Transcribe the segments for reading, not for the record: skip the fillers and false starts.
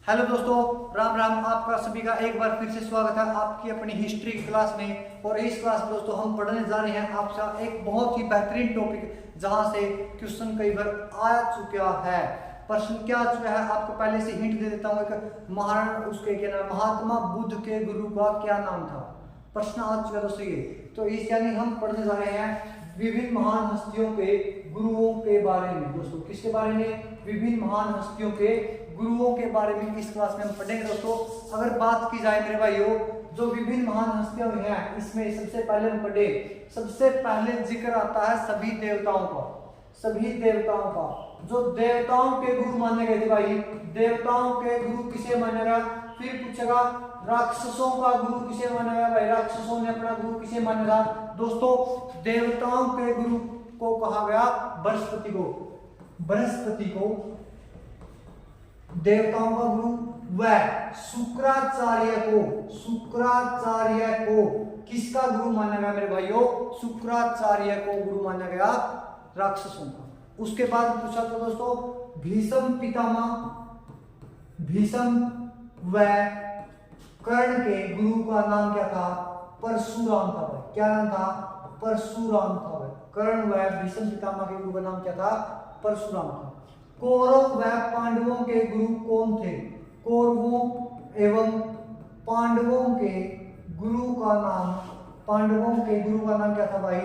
Hello दोस्तों, राम राम। आपका सभी का एक बार फिर से स्वागत है आपकी अपनी हिस्ट्री क्लास में। और इस क्लास में दोस्तों हम पढ़ने जा रहे हैं आपसे एक बहुत ही बेहतरीन टॉपिक, जहां से क्वेश्चन कई बार आ चुका है। प्रश्न क्या आ चुका है आपको पहले से हिंट दे देता हूँ। एक महात्मा बुद्ध के गुरु का क्या नाम था। प्रश्न आ चुका है दोस्तों ये। तो इस यानी हम पढ़ने जा रहे हैं विभिन्न महान हस्तियों के गुरुओं के बारे में। दोस्तों किसके बारे में? विभिन्न महान हस्तियों के गुरुओं के बारे में इस क्लास में हम पढ़ेंगे। दोस्तों अगर बात की जाए मेरे भाइयों, जो विभिन्न महान हस्तियां हैं इसमें सबसे पहले हम पढ़े, सबसे पहले जिक्र आता है सभी देवताओं का। सभी देवताओं का जो देवताओं के गुरु माने गए थे भाई, देवताओं के गुरु किसे माना गया? फिर पूछेगा राक्षसों का गुरु किसे माना गया? भाई राक्षसों ने अपना गुरु किसे माना था? दोस्तों देवताओं के गुरु को कहा गया बृहस्पति को। बृहस्पति को देवताओं का गुरु व शुक्राचार्य को किसका गुरु माना गया मेरे भाइयों? शुक्राचार्य को गुरु माना गया राक्षसों का। उसके बाद पूछा तो दोस्तों भीष्म पितामह, भीष्म व कर्ण के गुरु का नाम क्या था? परशुराम था भाई। क्या नाम था? परशुराम था भाई। कर्ण व भीष्म पितामह के गुरु का नाम क्या था? परशुराम था। कौरव व पांडवों के गुरु कौन थे? कौरवों एवं पांडवों के गुरु का नाम, पांडवों के गुरु का नाम क्या था भाई?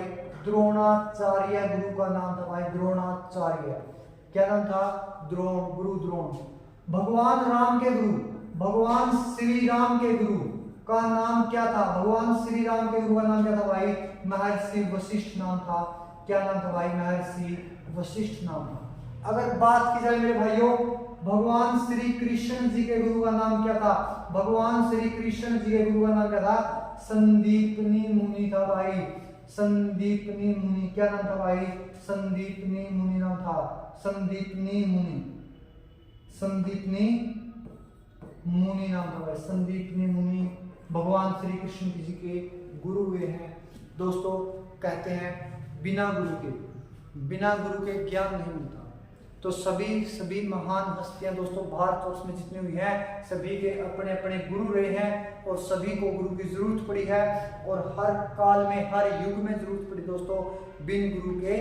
द्रोणाचार्य गुरु का नाम था भाई, द्रोणाचार्य। क्या नाम था? द्रोण, गुरु द्रोण। भगवान राम के गुरु, भगवान श्री राम के गुरु का नाम क्या था? भगवान श्री राम के गुरु का नाम क्या था भाई? महर्षि वशिष्ठ नाम था। क्या नाम था भाई? महर्षि वशिष्ठ नाम था। अगर बात की जाए मेरे भाइयों भगवान श्री कृष्ण जी के गुरु का नाम क्या था? भगवान श्री कृष्ण जी के गुरु का नाम क्या था? संदीपनी मुनि था भाई, संदीपनी मुनि। क्या नाम था भाई? संदीपनी मुनि नाम था, संदीपनी मुनि, संदीपनी मुनि नाम था भाई, संदीपनी मुनि भगवान श्री कृष्ण जी के गुरु हुए हैं। दोस्तों कहते हैं बिना गुरु के ज्ञान नहीं मिलता। तो सभी महान हस्तियां दोस्तों भारतवर्ष में जितनी हुई हैं सभी के अपने अपने गुरु रहे हैं और सभी को गुरु की जरूरत पड़ी है। और हर काल में हर युग में जरूरत पड़ी दोस्तों बिन गुरु के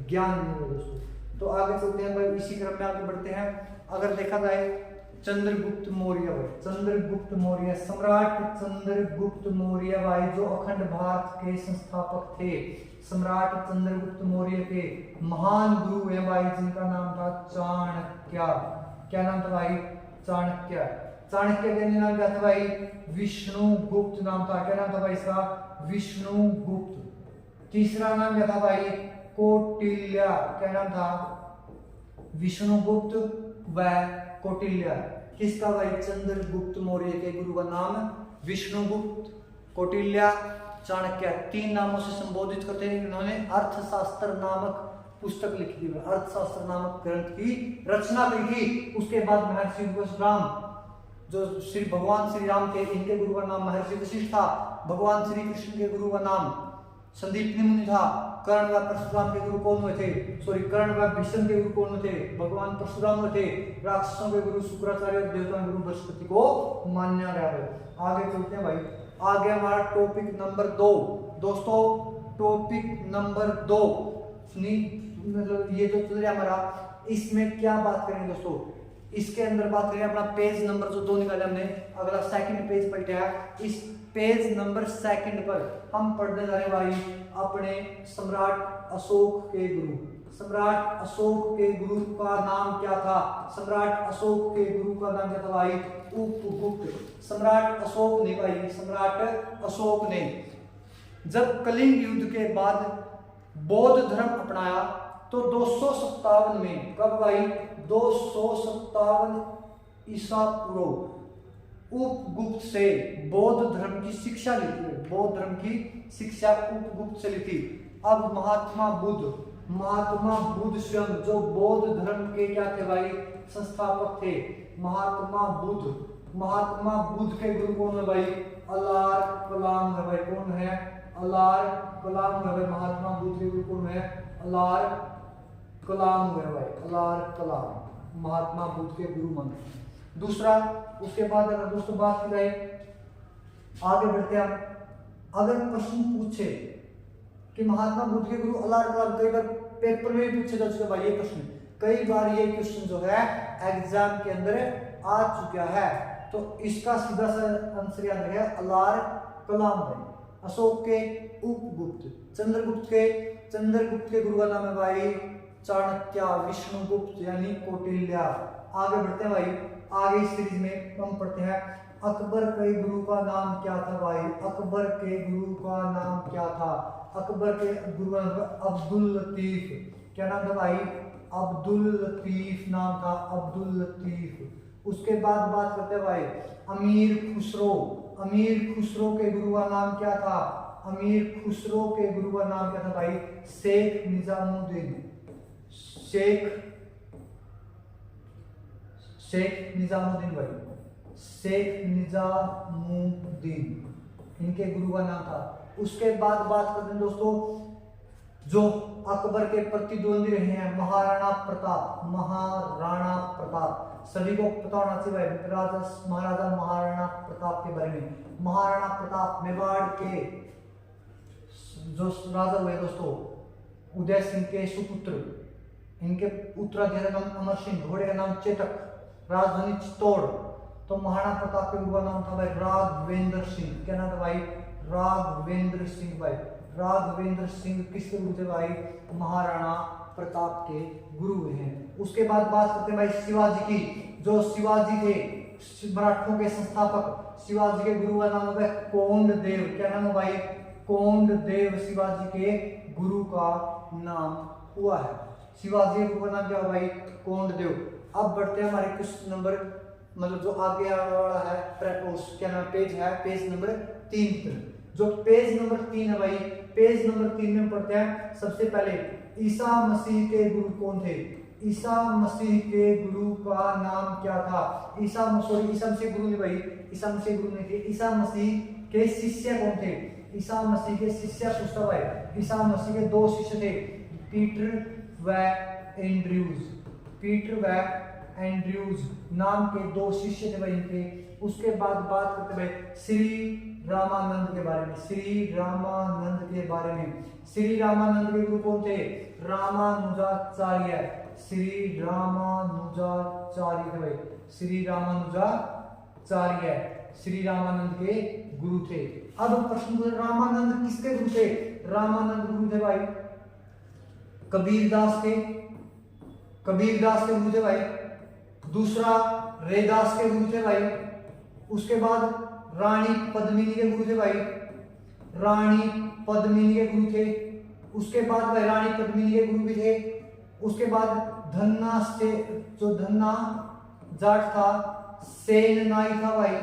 ज्ञान नहीं हुए दोस्तों। तो आगे चलते हैं भाई, इसी क्रम में आगे बढ़ते हैं। अगर देखा जाए चंद्रगुप्त मौर्य भाई, चंद्रगुप्त मौर्य, सम्राट चंद्रगुप्त मौर्य भाई जो अखंड भारत के संस्थापक थे। सम्राट चंद्रगुप्त मौर्य के महान गुरु है भाई जिनका नाम था चाणक्य। क्या नाम था भाई? चाणक्य। चाणक्य का नाम क्या था भाई? विष्णुगुप्त नाम था। क्या नाम था भाई इसका? विष्णुगुप्त। तीसरा नाम क्या था भाई? कौटिल्य। क्या नाम था? विष्णुगुप्त व कौटिल्य। किसका भाई? चंद्रगुप्त मौर्य के गुरु का नाम विष्णुगुप्त, कौटिल्य, चाणक्य। तीन नामों से संबोधित करते हैं। इन्होंने अर्थशास्त्र नामक पुस्तक लिखी थी, अर्थशास्त्र नामक ग्रंथ की रचना की थी। उसके बाद महर्षि वशिष्ठ जो श्री भगवान श्री राम के, इनके गुरु का नाम महर्षि वशिष्ठ था। भगवान श्री कृष्ण के गुरु का नाम संदीपनी मुनि था। कर्ण व परशुराम के गुरु कौन हुए थे? कर्ण व भीष्म के गुरु कौन हुए थे? भगवान परशुराम हुए थे। राक्षसों के गुरु शुक्राचार्य और देवताओं के गुरु बृहस्पति को माना गया है। आगे चलते हैं भाई, आगे हमारा टॉपिक नंबर 2। दोस्तों टॉपिक नंबर 2 मतलब ये जो चल रहा है हमारा, इसमें क्या बात करेंगे दोस्तों? इसके अंदर बात करें अपना पेज नंबर जो 2 निकाला हमने, अगला सेकंड पेज पलटा है। इस पेज नंबर 2 पर हम पढ़ने जा रहे भाई अपने सम्राट अशोक के गुरु। सम्राट अशोक के गुरु का नाम क्या था? सम्राट अशोक के गुरु का नाम क्या था भाई? उपगुप्त। सम्राट अशोक ने भाई, सम्राट अशोक ने जब कलिंग युद्ध के बाद बौद्ध धर्म अपनाया तो 257 में, कब भाई? 257 ईसा पूर्व उपगुप्त से बौद्ध धर्म की शिक्षा ली थी। बौद्ध धर्म की शिक्षा उपगुप्त से ली थी। अब महात्मा बुद्ध स्वयं जो बौद्ध धर्म के क्या थे भाई? संस्थापक थे। महात्मा बुद्ध के गुरु कौन है भाई? अलार कलाम है भाई। कौन है? अलार कलाम है भाई। महात्मा बुद्ध के गुरु कौन है? अलार कलाम हुए भाई, अलार कलाम महात्मा बुद्ध के गुरु मंत्र। दूसरा उसके बाद अगर दोस्तों बात की जाए, आगे बढ़ते हैं हम। अगर प्रश्न पूछे कि महात्मा बुद्ध के गुरु अलग अलग, कई बार पेपर में भी पूछे जा चुका भाई ये प्रश्न, कई बार ये क्वेश्चन जो है एग्जाम के अंदर आ चुका है। तो इसका सीधा सा आंसर याद रखेगा अलार कलाम भाई। अशोक के उपगुप्त, चंद्रगुप्त के गुरु का नाम है भाई चाणक्य, विष्णुगुप्त यानी कौटिल्य। आगे बढ़ते हैं भाई, आगे इस सीरीज में हम पढ़ते हैं अकबर के गुरु का नाम क्या था भाई, अकबर के गुरु का नाम क्या था, अकबर के गुरु का नाम अब्दुल लतीफ। क्या नाम था भाई, अब्दुल लतीफ नाम था, अब्दुल लतीफ। उसके बाद बात करते हैं भाई अमीर खुसरो, अमीर खुसरो के गुरु का नाम क्या था, अमीर खुसरो के गुरु का नाम क्या था भाई, शेख निजामुद्दीन, शेख निजामुद्दीन भाई, शेख निजामुद्दीन इनके गुरु का नाम था। उसके बाद बात करते हैं दोस्तों जो अकबर के प्रतिद्वंदी रहे हैं महाराणा प्रताप, महाराणा प्रताप। सभी को पता होना चाहिए भाई महाराजा महाराणा प्रताप के बारे में। महाराणा प्रताप मेवाड़ के जो राजा हुए दोस्तों, उदय सिंह के सुपुत्र, इनके उत्तराधिकारी का नाम अमर सिंह, घोड़े का नाम चेतक, राजधानी चित्तौड़। तो महाराणा प्रताप के गुरु का नाम था भाई राघवेंद्र सिंह। क्या नाम था भाई, राघवेंद्र सिंह भाई। राघवेंद्र सिंह किसके गुरु थे भाई, महाराणा प्रताप के गुरु हैं। उसके बाद बात करते हैं भाई शिवाजी की, जो शिवाजी थे मराठों के संस्थापक, शिवाजी के गुरु का नाम है कोंडदेव। क्या नाम है भाई, कोंडदेव शिवाजी के गुरु का नाम हुआ है। शिवाजी के गुरु का नाम क्या हुआ भाई, कोंडदेव। अब बढ़ते हैं हमारे क्वेश्चन नंबर, मतलब जो आगे आने वाला है क्या नाम पेज है, पेज नंबर 3 पर। जो पेज नंबर 3 है भाई, पेज नंबर 3 में पढ़ते हैं सबसे पहले ईसा मसीह के गुरु कौन थे, ईसा मसीह के गुरु का नाम क्या था। ईसा मसीह गुरु नहीं भाई, ईसा मसीह गुरु नहीं थे, ईसा मसीह के शिष्य कौन थे, ईसा मसीह के शिष्य पूछता भाई। ईसा मसीह के 2 शिष्य थे, पीटर व एंड्रयूज, पीटर व एंड्रयूज नाम के 2 शिष्य थे भाई इनके। उसके बाद बात करते भाई श्री रामानंद के बारे में, श्री रामानंद के बारे में। श्री रामानंद के गुरु कौन थे, रामानुजाचार्य, श्री रामानुजाचार्य थे भाई, श्री रामानुजाचार्य श्री रामानंद के गुरु थे। अब प्रश्न, रामानंद किसके गुरु थे, रामानंद गुरु थे भाई कबीरदास के, कबीरदास के गुरु थे भाई। दूसरा रैदास के गुरु थे भाई। उसके बाद रानी पद्मिनी के गुरु थे भाई, रानी पद्मिनी के गुरु थे। उसके बाद भाई रानी पद्मिनी के गुरु भी थे। उसके बाद धन्ना से जो धन्ना जाट था, सेन नाई था भाई,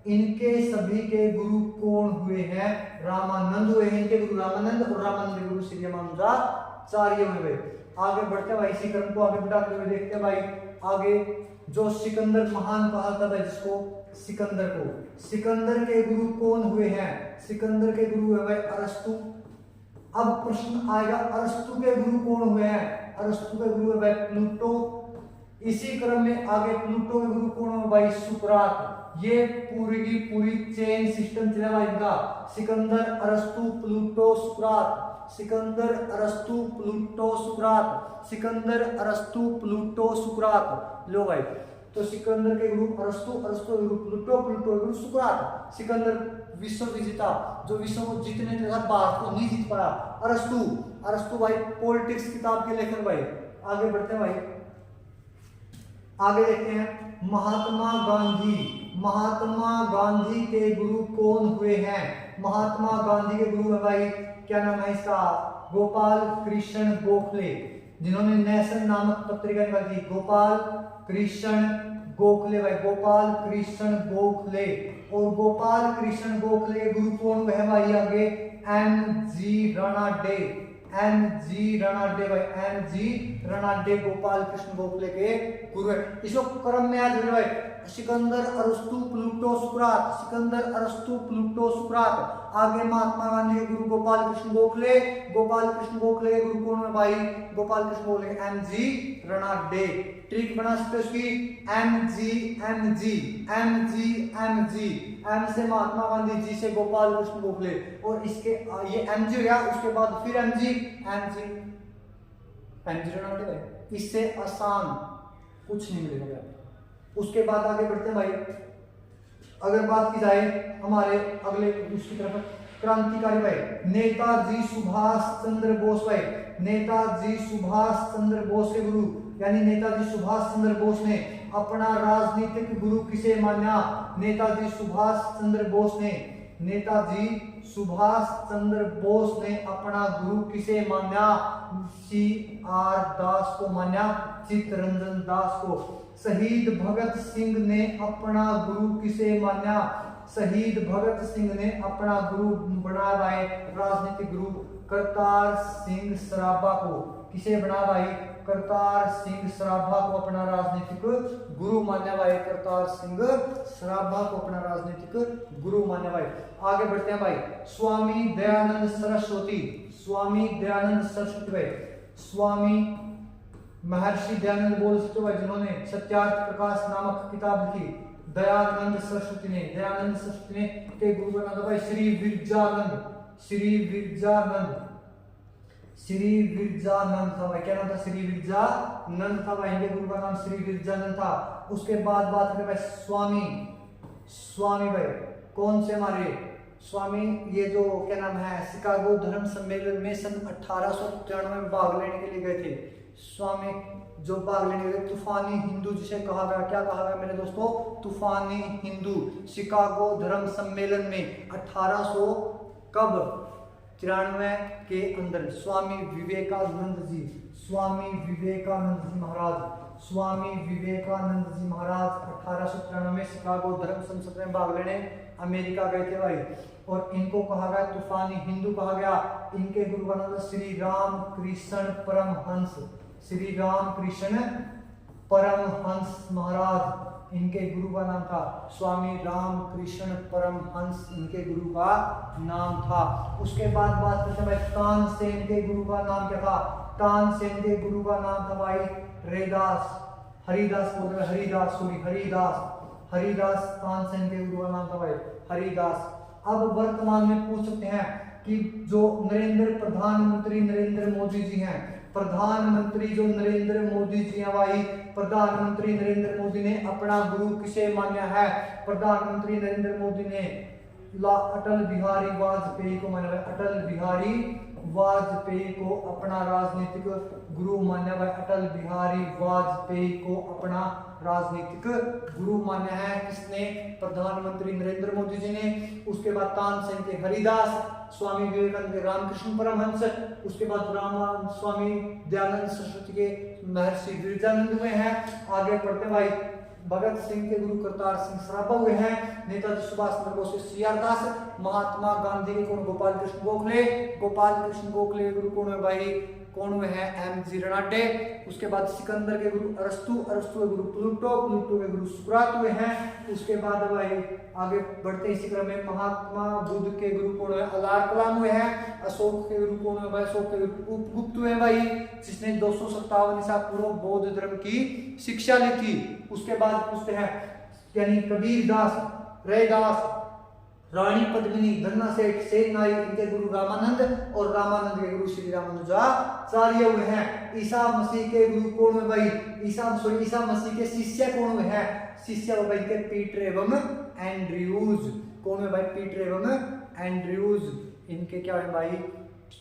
इनके सभी के गुरु कौन हुए हैं, रामानंद हुए हैं। इनके गुरु रामानंद और रामानंद के गुरु श्री रामानुजाचार्य हुए। आगे बढ़ते भाई, इसी क्रम को आगे बढ़ाते हुए देखते भाई आगे। जो सिकंदर महान कहा था भाई जिसको, सिकंदर को, सिकंदर के गुरु कौन हुए हैं, सिकंदर के गुरु है भाई अरस्तु। अब प्रश्न आएगा अरस्तु के गुरु कौन हुए हैं, अरस्तु के गुरु है भाई प्लूटो। इसी क्रम में आगे प्लूटो के गुरु कौन है भाई सुकरात। ये पूरी की पूरी चेन सिस्टम चला भाई इनका, सिकंदर अरस्तु प्लूटो सुकरात, सिकंदर अरस्तु प्लूटो सुकरात, सिकंदर अरस्तु प्लूटो सुकरात। लो भाई, तो सिकंदर के गुरु अरस्तु, अरस्तु के गुरु प्लूटो, प्लूटो के गुरु सुकरात। सिकंदर विश्व विजेता, जो विश्व को जीतने के बाद भारत को नहीं जीत पाया, अरस्तु, अरस्तु भाई पॉलिटिक्स किताब के लेखक भाई। आगे बढ़ते हैं भाई, आगे देखते हैं महात्मा गांधी। महात्मा गांधी के गुरु कौन हुए हैं, महात्मा गांधी के गुरु है भाई, क्या नाम है इसका, गोपाल कृष्ण गोखले, जिन्होंने नेशन नामक पत्रिका निकाली थी, गोपाल कृष्ण गोखले भाई, गोपाल कृष्ण गोखले। और गोपाल कृष्ण गोखले के गुरु कौन हुए हैं भाई आगे, एम.जी. रनाडे, एम.जी. रनाडे भाई, एम.जी. रनाडे गोपाल कृष्ण गोखले के गुरु है। इसको क्रम में याद रखना भाई, सिकंदर, अरस्तु, प्लूटो, सुकरात, सिकंदर, अरस्तु, प्लूटो, सुकरात। आगे महात्मा गांधी के गुरु गोपाल कृष्ण गोखले, गोपाल कृष्ण गोखले के गुरु कौन है भाई? गोपाल कृष्ण गोखले एमजी रनाडे। ट्रिक बना सकते हो उसकी, एमजी एमजी एमजी एमजी, एम से महात्मा गांधी, जी से गोपाल कृष्ण गोखले, और इसके ये एमजी हो गया, उसके बाद फिर एमजी एमजी एमजी रनाडे भाई। इससे आसान कुछ नहीं मिलेगा। उसके बाद आगे बढ़ते हैं भाई। अगर बात की जाए हमारे अगले उसकी तरफ, क्रांतिकारी भाई नेताजी सुभाष चंद्र बोस भाई, नेताजी सुभाष चंद्र बोस के गुरु यानी नेताजी सुभाष चंद्र बोस ने अपना राजनीतिक गुरु किसे माना? नेताजी सुभाष चंद्र बोस ने, नेताजी सुभाष चंद्र बोस ने अपना गुरु किसे माना? CR दास को माना, चित्तरंजन दास को। शहीद भगत सिंह ने अपना गुरु किसे माना? शहीद भगत सिंह ने अपना गुरु बनाया भाई, राजनीतिक गुरु करतार सिंह सराभा को। किसे बना भाई? करतार सिंह सराभा को अपना राजनीतिक गुरु माना भाई, करतार सिंह सराभा को अपना राजनीतिक गुरु माना भाई। आगे बढ़ते हैं भाई। स्वामी दयानंद सरस्वती, स्वामी दयानंद सरस्वती भाई, स्वामी महर्षि दयानंद बोल सकते हो भाई, जिन्होंने सत्यार्थ प्रकाश नामक किताब लिखी। दयानंद सरस्वती ने, दयानंद सरस्वती ने के गुरु का नाम था भाई श्री विरजानंद, श्री विरजानंद, श्री विरजानंद था भाई। क्या नाम था? श्री विरजानंद था भाई, इनके गुरु का नाम श्री विरजानंद था। उसके बाद बात करें भाई स्वामी, स्वामी भाई कौन से हमारे स्वामी, ये जो क्या नाम है, शिकागो धर्म सम्मेलन में सन 1893 में भाग लेने के लिए गए थे। स्वामी जो भाग लेने गए, तूफानी हिंदू जिसे कहा गया, क्या कहा गया मेरे दोस्तों? तूफानी हिंदू। शिकागो धर्म सम्मेलन में 1800 कब 93 के अंदर स्वामी विवेकानंद जी, स्वामी विवेकानंद जी महाराज, स्वामी विवेकानंद जी महाराज 1893 में शिकागो धर्म संसद में भाग लेने अमेरिका गए थे भाई। और इनको कहा गया तूफानी हिंदू कहा गया। इनके गुरु का नाम श्री राम कृष्ण परमहंस, श्री राम कृष्ण परमहंस महाराज, इनके गुरु का नाम था। स्वामी राम कृष्ण परमहंस इनके गुरु का नाम था। उसके बाद बात करते हैं भाई तानसेन के गुरु का नाम क्या था? तानसेन के गुरु का नाम था भाई हरिदास, हरिदास बोल रहे, हरिदास सॉरी हरिदास, हरिदास तानसेन के गुरु का नाम था भाई हरिदास। अब वर्तमान में पूछ सकते हैं कि जो प्रधानमंत्री नरेंद्र मोदी जी हैं, प्रधानमंत्री जो नरेंद्र मोदी जी हैं भाई, प्रधानमंत्री नरेंद्र मोदी ने अपना गुरु किसे माना है? प्रधानमंत्री नरेंद्र मोदी ने अटल बिहारी वाजपेयी को माना है, अटल बिहारी वाजपेयी को अपना राजनीतिक गुरु माना है, अटल बिहारी वाजपेयी को अपना राजनीतिक गुरु माना है। किसने? प्रधानमंत्री नरेंद्र मोदी जी ने। उसके बाद तानसेन के हरिदास, स्वामी विवेकानंद के रामकृष्ण परमहंस, उसके बाद राम स्वामी दयानंद सरस्वती के महर्षि विरजानंद हुए हैं। आगे पढ़ते भाई भगत सिंह के गुरु करतार सिंह सराभा हुए हैं। नेताजी सुभाष चंद्र बोस के CR दास, महात्मा गांधी के कौन? गोपाल कृष्ण गोखले, गोपाल कृष्ण गोखले के गुरु कौन है भाई? कौन हुए हैं? MG रनाडे। उसके बाद सिकंदर के गुरु अरस्तु, अरस्तु के गुरु प्लूटो, प्लूटो के गुरु सुकरात हुए हैं। उसके बाद भाई आगे बढ़ते इसी क्रम में महात्मा बुद्ध के गुरु कौन है? अलार कलाम हुए हैं। अशोक के गुरु कौन है भाई? अशोक के गुरु उपगुप्त हुए भाई, जिसने 257 ईसा पूर्व बौद्ध धर्म की शिक्षा ली थी। उसके बाद पूछते हैं यानी कबीर दास, रैदास, रानी पद्मिनी, धन्ना सेठ, सेन नाई, इनके गुरु रामानंद और रामानंद के गुरु श्री रामानुजाचार्य हुए हैं। ईसा मसीह के गुरु कौन हुए भाई? ईसा मसीह के शिष्य कौन हुए हैं? शिष्य भाई के पीटर एवं एंड्रयूज। कौन हुए भाई? पीटर एवं एंड्रयूज, इनके क्या हुए भाई?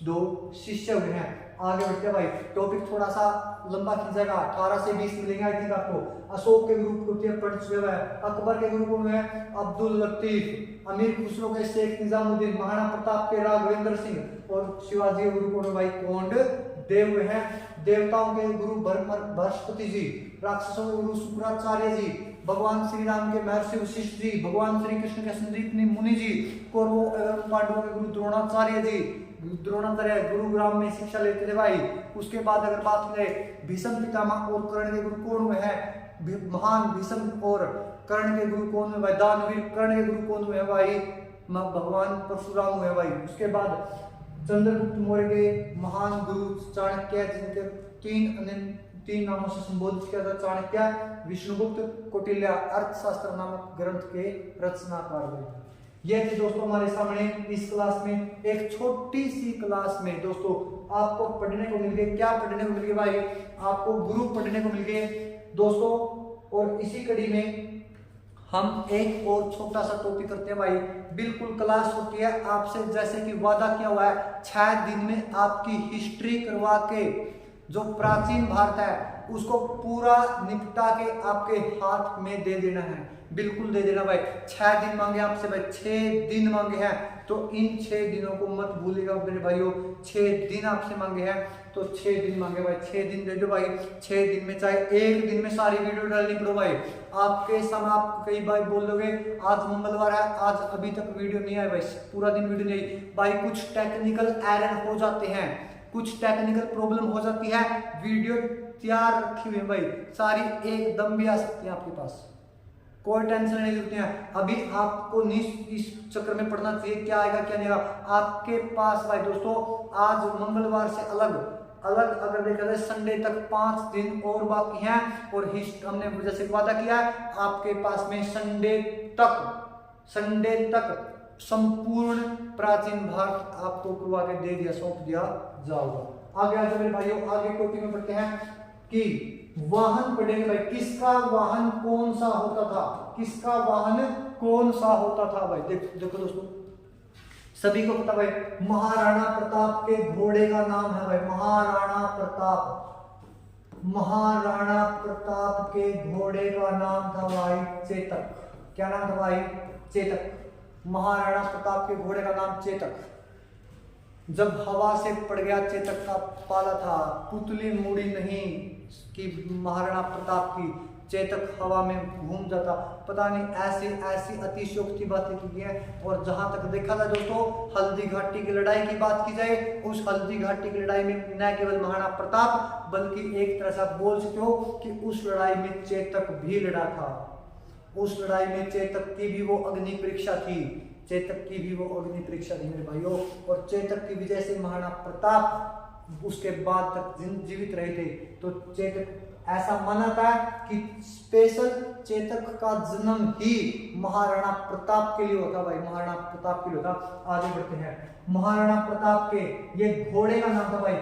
2 शिष्य हुए हैं। आगे बढ़ते हैं भाई, टॉपिक थोड़ा सा लंबा खींच जाएगा, 18 से 20 मिलेंगे आई थिंक आपको। अशोक के गुरु पढ़ चुके हैं। अकबर के गुरु कौन है? अब्दुल लतीफ। अमीर खुसरो के शेख निजामुद्दीन, महाराणा प्रताप के राघवेंद्र सिंह और शिवाजी के गुरु कौन है भाई? कोंड देव हैं। देवताओं के गुरु बृहस्पति जी, राक्षसों के गुरु शुक्राचार्य जी, भगवान श्री राम के महर्षि वशिष्ठ जी, भगवान श्री कृष्ण के संदीपनी मुनि जी, कौरवों एवं पांडवों के गुरु द्रोणाचार्य जी, द्रोणाचार्य गुरुग्राम में शिक्षा लेते थे भाई। उसके बाद अगर बात करें भीष्म पितामह और कर्ण के गुरु कौन हुए हैं? महान भीष्म और कर्ण के गुरु कौन हुए भाई? दानवीर कर्ण के गुरु कौन हुए भाई? भगवान परशुराम हुए भाई। उसके बाद चंद्रगुप्त मौर्य के महान गुरु चाणक्य, जिनके तीन नामों से संबोधित किया था, चाणक्य, विष्णुगुप्त, कौटिल्य, अर्थशास्त्र नामक ग्रंथ के रचनाकार हुए। ये थे दोस्तों हमारे सामने इस क्लास में, एक छोटी सी क्लास में दोस्तों आपको पढ़ने को मिल गए। क्या पढ़ने को मिल गए भाई? आपको गुरु पढ़ने को मिल गए दोस्तों। और इसी कड़ी में हम एक और छोटा सा टॉपिक करते हैं भाई। बिल्कुल क्लास होती है आपसे, जैसे कि वादा किया हुआ है 6 दिन में आपकी हिस्ट्री करवा के जो प्राचीन भारत है उसको पूरा निपटा के आपके हाथ में दे देना है। बिल्कुल दे देना भाई। 6 दिन मांगे आपसे भाई, 6 दिन मांगे हैं, तो इन 6 दिनों को मत भूलिएगा मेरे भाइयों। 6 दिन आपसे मांगे हैं तो 6 दिन मांगे भाई, 6 दिन दे दो भाई। 6 दिन में चाहे एक दिन में सारी वीडियो डालनी पड़ो भाई। आपके समय आप कई बार बोल दोगे आज मंगलवार है, आज अभी तक वीडियो नहीं आया भाई, पूरा दिन वीडियो नहीं आई भाई। कुछ टेक्निकल एरर हो जाते हैं, कुछ टेक्निकल प्रॉब्लम हो जाती है, वीडियो तैयार रखी हुई है भाई, सारी एकदम भी आ सकती है आपके पास, कोई टेंशन नहीं लेते हैं। अभी आपको इस चक्कर में पढ़ना चाहिए क्या आएगा क्या नहीं आएगा। आपके पास भाई दोस्तों आज मंगलवार से अलग अगर देखा जाए संडे तक 5 दिन और बाकी हैं, और हमने जैसे वादा किया है आपके पास में संडे तक संपूर्ण प्राचीन भारत आपको करवा के दे दिया, सौंप दिया जाओगा। आगे आगे मेरे भाइयों, आगे टॉपिक में पढ़ते हैं कि वाहन पढ़ेंगे भाई। किसका वाहन कौन सा होता था? किसका वाहन कौन सा होता था भाई? देखो दोस्तों, सभी को पता भाई, महाराणा प्रताप के घोड़े का नाम है भाई महाराणा प्रताप के घोड़े का नाम था भाई चेतक। क्या नाम था भाई? चेतक। महाराणा प्रताप के घोड़े का नाम चेतक। जब हवा से पड़ गया चेतक का पाला था, पुतली मुड़ी नहीं कि महाराणा प्रताप की, चेतक हवा में घूम जाता। पता नहीं ऐसी अतिशयोक्ति बातें की है। और जहां तक देखा था दोस्तों, हल्दी घाटी की लड़ाई की बात की जाए, उस हल्दी घाटी की लड़ाई में न केवल महाराणा प्रताप बल्कि एक तरह से आप बोल सकते हो कि उस लड़ाई में चेतक भी लड़ा था। उस लड़ाई में चेतक की भी वो अग्नि परीक्षा थी, चेतक की भी वो अग्नि परीक्षा थी मेरे भाइयों। और चेतक की वजह से महाराणा प्रताप उसके बाद तक जीवित रहे थे। तो चेतक, ऐसा माना था कि स्पेशल चेतक का जन्म ही महाराणा प्रताप के लिए होता भाई, महाराणा प्रताप के लिए होता। आगे बढ़ते हैं। महाराणा प्रताप के ये घोड़े का नाम था भाई,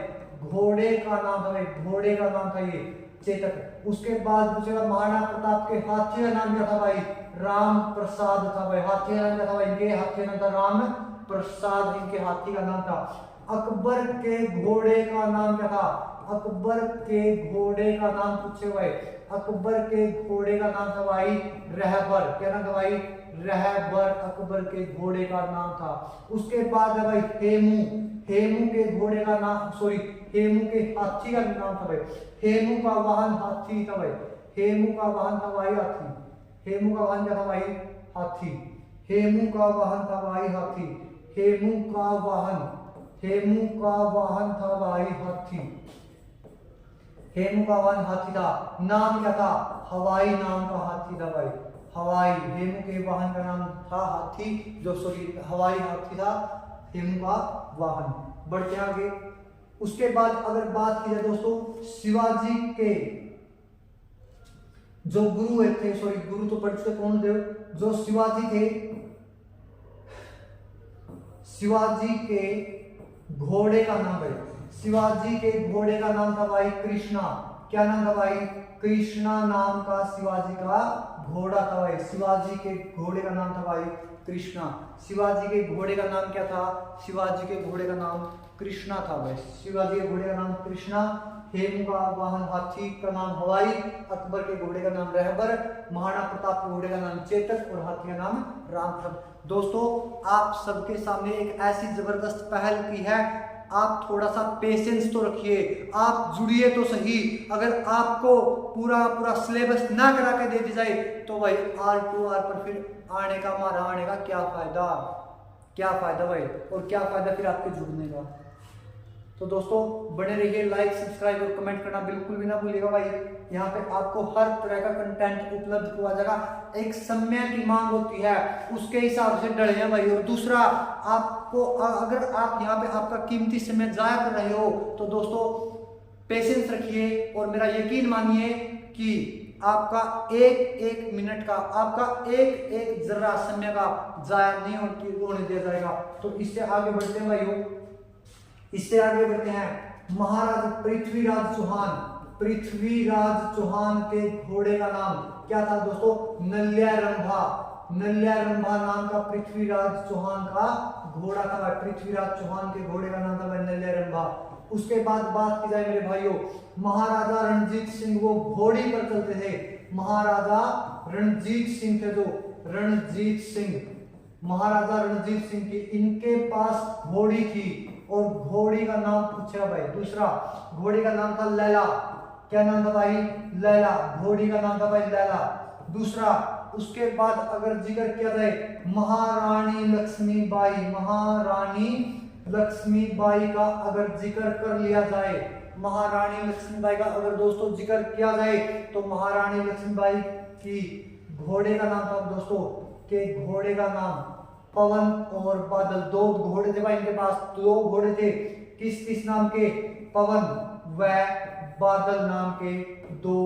घोड़े का नाम था ये चेतक। उसके बाद दूसरा महाराणा प्रताप के हाथी का नाम क्या था भाई? राम प्रसाद था भाई। हाथी का नाम क्या था भाई? इनके हाथी का नाम था राम प्रसाद, इनके हाथी का नाम था। अकबर के घोड़े का नाम क्या था? अकबर के घोड़े का नाम पूछे भाई, अकबर के घोड़े का नाम था भाई रहबर। क्या नाम था भाई? रहबर अकबर के घोड़े का नाम था। उसके बाद है भाई हेमू के घोड़े का नाम, हेमू के हाथी का नाम था भाई, हेमू का वाहन हाथी था भाई, हेमू का वाहन था भाई हाथी। हेमू का वाहन क्या था भाई? हाथी। हेमू का वाहन था भाई हाथी। हेमू का वाहन था भाई हाथी। हेमू का वाहन हाथी था। नाम क्या था? हवाई नाम का हाथी था भाई, हवाई। हेमू के वाहन का नाम था हाथी, हवाई हाथी था हेमू का वाहन। बढ़ते आगे। उसके बाद अगर बात की जाए दोस्तों शिवाजी के जो गुरु थे, गुरु तो पढ़ चुके कौन थे, जो शिवाजी थे, शिवाजी के घोड़े का नाम है, शिवाजी के घोड़े का नाम था भाई कृष्णा। क्या नाम था भाई? कृष्णा नाम का शिवाजी का घोड़ा था भाई। शिवाजी के घोड़े का नाम था भाई कृष्णा। शिवाजी के घोड़े का नाम क्या था? शिवाजी के घोड़े का नाम कृष्णा था भाई। शिवाजी के घोड़े का नाम कृष्णा। हेमू का वाहन हाथी का नाम हवाई, अकबर के घोड़े का नाम रहबर, महाराणा प्रताप के घोड़े का नाम चेतक और हाथी का नाम रामप्रसाद। दोस्तों आप सबके सामने एक ऐसी जबरदस्त पहल की है, आप थोड़ा सा पेशेंस तो रखिए, आप जुड़िए तो सही। अगर आपको पूरा सिलेबस ना करा के दे दी जाए तो भाई R2R पर फिर आने का क्या फायदा भाई, और क्या फायदा फिर आपके जुड़ने का। तो दोस्तों बने रहिए, लाइक सब्सक्राइब और कमेंट करना बिल्कुल भी ना भूलिएगा भाई। यहाँ पे आपको हर तरह का कंटेंट उपलब्ध करवाया जाएगा। एक समय की मांग होती है, उसके हिसाब से डरे हैं भाई। और दूसरा, आपको अगर आप यहाँ पे आपका कीमती समय जाया कर रहे हो तो दोस्तों पेशेंस रखिए और मेरा यकीन मानिए कि आपका एक एक मिनट का, आपका एक एक जरा समय का जाया नहीं होने दिया जाएगा। तो इससे आगे बढ़ते हैं भाइयों, इससे आगे बढ़ते हैं। महाराजा पृथ्वीराज चौहान, पृथ्वीराज चौहान के घोड़े का नाम क्या था दोस्तों? नल्यारंभा। नल्यारंभा नाम का पृथ्वीराज चौहान का घोड़ा था। पृथ्वीराज चौहान के घोड़े का नाम था नल्यारंभा। उसके बाद बात की जाए मेरे भाइयों, महाराजा रणजीत सिंह, वो घोड़ी पर चलते थे। महाराजा रणजीत सिंह थे जो, रणजीत सिंह, महाराजा रणजीत सिंह की, इनके पास घोड़ी थी और घोड़ी का नाम पूछा भाई। दूसरा, घोड़ी का नाम था लैला। क्या नाम था भाई? लैला। घोड़ी का नाम था भाई लैला। दूसरा, उसके बाद अगर जिक्र किया जाए महारानी लक्ष्मीबाई, महारानी लक्ष्मीबाई का अगर जिक्र कर लिया जाए, महारानी लक्ष्मीबाई का अगर दोस्तों जिक्र किया जाए तो महारानी लक्ष्मीबाई की घोड़े का नाम था दोस्तों, के घोड़े का नाम पवन और बादल, दो घोड़े थे भाई इनके पास, दो घोड़े थे। किस किस नाम के? पवन व बादल नाम के दो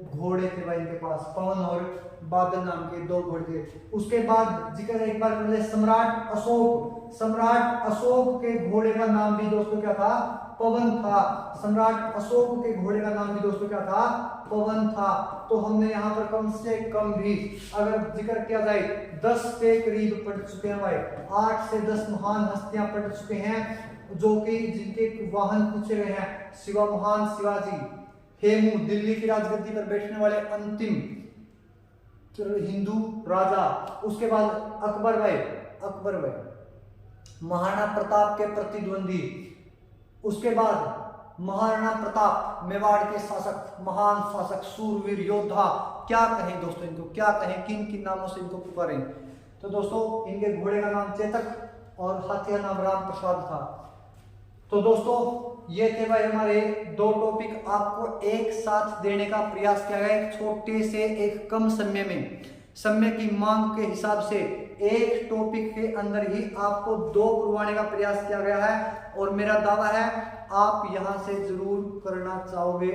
घोड़े थे भाई इनके पास, पवन और बादल नाम के दो घोड़े थे। उसके बाद जिक्र एक बार कर ले सम्राट अशोक। सम्राट अशोक के घोड़े का नाम भी दोस्तों क्या था? पवन था। सम्राट अशोक के घोड़े का नाम भी दोस्तों क्या था? पवन था। तो हमने यहाँ पर कम से कम भी अगर जिक्र किया जाए 10 के करीब पढ़ चुके हैं भाई, 8 से 10 महान हस्तियां पढ़ चुके हैं जो कि जिनके वाहन पूछे गए हैं। महान शिवाजी, हेमू, दिल्ली की राजगद्दी पर बैठने वाले अंतिम हिंदू राजा। उसके बाद अकबर भाई, अकबर भाई महाराणा प्रताप के प्रतिद्वंदी। उसके बाद महाराणा प्रताप मेवाड़ के शासक, महान शासक, सूरवीर योद्धा। क्या कहें दोस्तों इनको, क्या कहें, किन किन नामों से इनको पुकारें? तो दोस्तों इनके घोड़े का नाम चेतक और हाथी का नाम राम प्रसाद था। तो दोस्तों ये थे भाई हमारे दो टॉपिक, आपको एक साथ देने का प्रयास किया गया एक छोटे से एक कम समय में, समय की मांग के हिसाब से एक टॉपिक के अंदर ही आपको दो करवाने का प्रयास किया गया है। और मेरा दावा है आप यहां से जरूर करना चाहोगे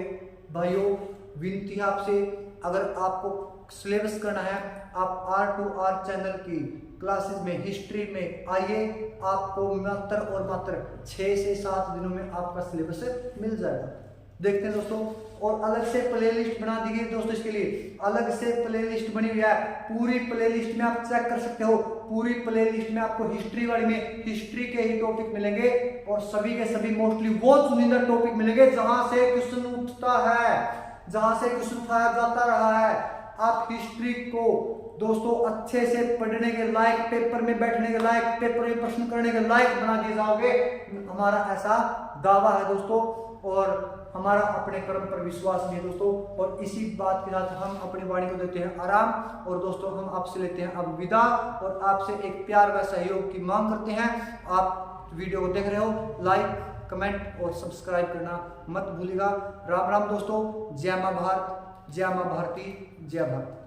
भाइयों। विनती है आपसे, अगर आपको सिलेबस करना है आप R2R चैनल की क्लासेस में, हिस्ट्री में आइए, आपको मात्र और मात्र 6 से 7 दिनों में आपका सिलेबस मिल जाएगा। देखते हैं दोस्तों, और अलग से प्लेलिस्ट बना दी गई दोस्तों, इसके लिए अलग से प्लेलिस्ट बनी हुई है। पूरी प्लेलिस्ट में आप चेक कर सकते हो, पूरी प्लेलिस्ट में आपको हिस्ट्री वाली में हिस्ट्री के ही टॉपिक मिलेंगे और सभी के सभी मोस्टली वो चुनिंदा टॉपिक मिलेंगे जहां से क्वेश्चन उठता है, जहां से क्वेश्चन उठाया जाता रहा है। आप हिस्ट्री को दोस्तों अच्छे से पढ़ने के लायक, पेपर में बैठने के लायक, पेपर में प्रश्न करने के लायक बना दिए जाओगे, हमारा ऐसा दावा है दोस्तों। और हमारा अपने कर्म पर विश्वास भी है दोस्तों। और इसी बात के साथ हम अपनी वाणी को देते हैं आराम और दोस्तों हम आपसे लेते हैं अब विदा और आपसे एक प्यार व सहयोग की मांग करते हैं। आप वीडियो को देख रहे हो, लाइक, कमेंट और सब्सक्राइब करना मत भूलिएगा। राम राम दोस्तों, जय मां भारत, जय मां भारती, जय भारत।